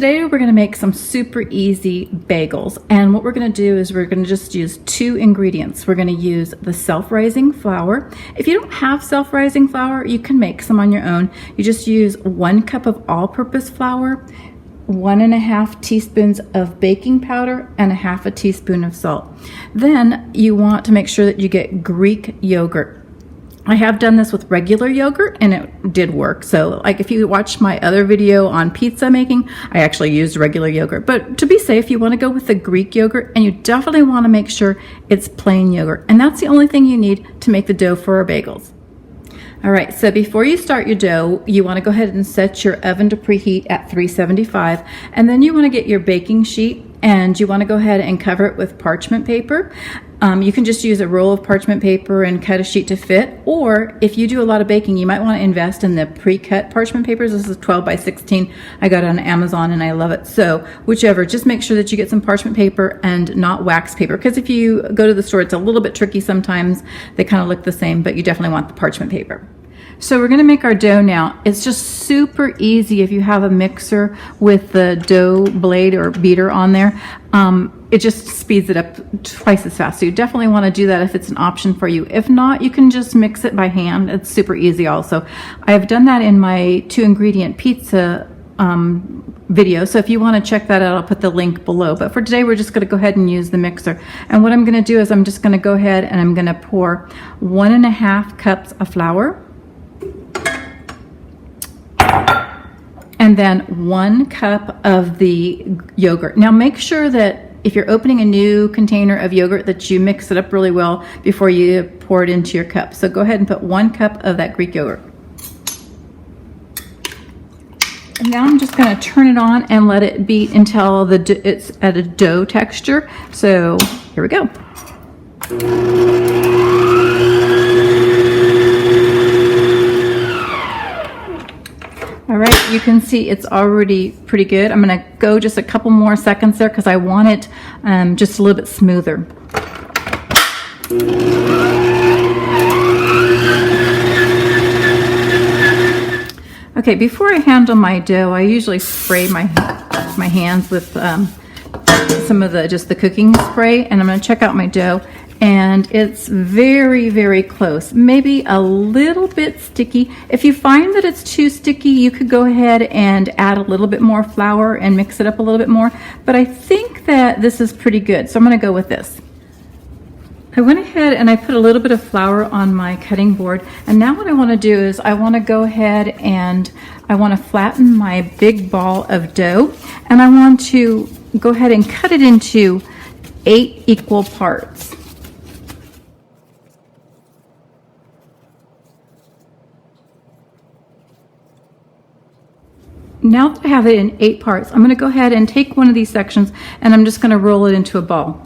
today we're going to make some super easy bagels, and what we're going to do is we're going to just use 2 ingredients. We're going to use the self-rising flour. If you don't have self-rising flour, you can make some on your own. You just use 1 cup of all-purpose flour, 1.5 teaspoons of baking powder, and 1/2 teaspoon of salt. Then you want to make sure that you get Greek yogurt. I have done this with regular yogurt and it did work. So like if you watch my other video on pizza making, I actually used regular yogurt. But to be safe, you want to go with the Greek yogurt, and you definitely want to make sure it's plain yogurt. And that's the only thing you need to make the dough for our bagels. All right, so before you start your dough, you want to go ahead and set your oven to preheat at 375, and then you want to get your baking sheet and you want to go ahead and cover it with parchment paper. You can just use a roll of parchment paper and cut a sheet to fit, or if you do a lot of baking, you might want to invest in the pre-cut parchment papers. This is 12 by 16. I got it on Amazon and I love it. So whichever, just make sure that you get some parchment paper and not wax paper, because if you go to the store, it's a little bit tricky sometimes. They kind of look the same, but you definitely want the parchment paper. So we're going to make our dough now. It's just super easy if you have a mixer with the dough blade or beater on there. It just speeds it up twice as fast. So you definitely want to do that if it's an option for you. If not, you can just mix it by hand. It's super easy also. I have done that in my 2-ingredient pizza video. So if you want to check that out, I'll put the link below. But for today, we're just going to go ahead and use the mixer. And what I'm going to do is I'm just going to go ahead and I'm going to pour 1.5 cups of flour. And then 1 cup of the yogurt. Now make sure that if you're opening a new container of yogurt that you mix it up really well before you pour it into your cup. So go ahead and put 1 cup of that Greek yogurt. And now I'm just going to turn it on and let it beat until it's at a dough texture. So here we go. All right, you can see it's already pretty good. I'm going to go just a couple more seconds there because I want it just a little bit smoother. Okay, before I handle my dough, I usually spray my hands with some of the cooking spray, and I'm going to check out my dough. And it's very, very close, maybe a little bit sticky. If you find that it's too sticky, you could go ahead and add a little bit more flour and mix it up a little bit more. But I think that this is pretty good, so I'm gonna go with this. I went ahead and I put a little bit of flour on my cutting board. And now what I wanna do is I wanna go ahead and I wanna flatten my big ball of dough. And I want to go ahead and cut it into 8 equal parts. Now that I have it in 8 parts, I'm going to go ahead and take one of these sections and I'm just going to roll it into a ball.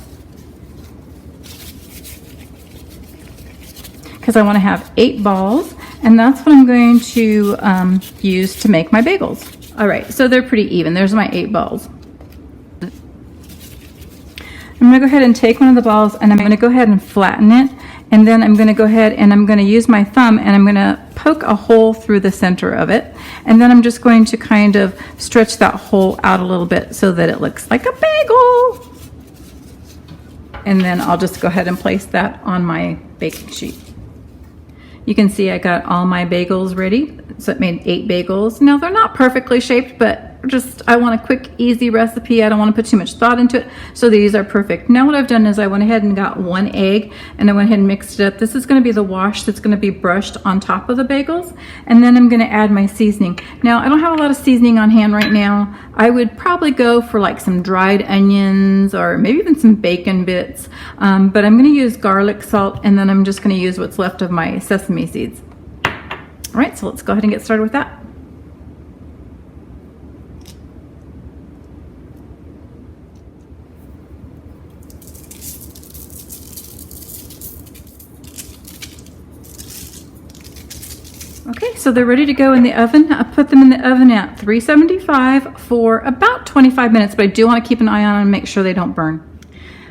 Because I want to have 8 balls, and that's what I'm going to use to make my bagels. All right, so they're pretty even. There's my 8 balls. I'm going to go ahead and take one of the balls and I'm going to go ahead and flatten it. And then I'm going to go ahead and I'm going to use my thumb and I'm going to poke a hole through the center of it. And then I'm just going to kind of stretch that hole out a little bit so that it looks like a bagel. And then I'll just go ahead and place that on my baking sheet. You can see I got all my bagels ready. So it made 8 bagels. Now they're not perfectly shaped, but I want a quick, easy recipe. I don't want to put too much thought into it. So these are perfect. Now what I've done is I went ahead and got 1 egg and I went ahead and mixed it up. This is going to be the wash that's going to be brushed on top of the bagels. And then I'm going to add my seasoning. Now I don't have a lot of seasoning on hand right now. I would probably go for like some dried onions or maybe even some bacon bits. But I'm going to use garlic salt, and then I'm just going to use what's left of my sesame seeds. All right, so let's go ahead and get started with that. Okay, so they're ready to go in the oven. I put them in the oven at 375 for about 25 minutes, but I do want to keep an eye on them and make sure they don't burn.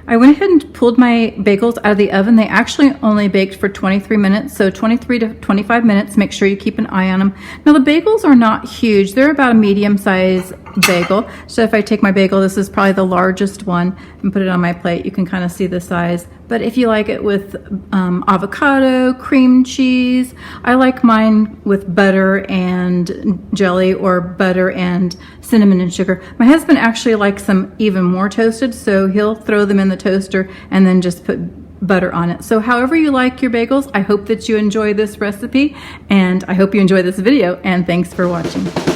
I went ahead and pulled my bagels out of the oven. They actually only baked for 23 minutes, so 23 to 25 minutes. Make sure you keep an eye on them. Now the bagels are not huge. They're about a medium size bagel. So if I take my bagel, this is probably the largest one, and put it on my plate, you can kind of see the size. But if you like it with avocado, cream cheese, I like mine with butter and jelly, or butter and cinnamon and sugar. My husband actually likes them even more toasted, so he'll throw them in the toaster and then just put butter on it. So however you like your bagels, I hope that you enjoy this recipe, and I hope you enjoy this video, and thanks for watching.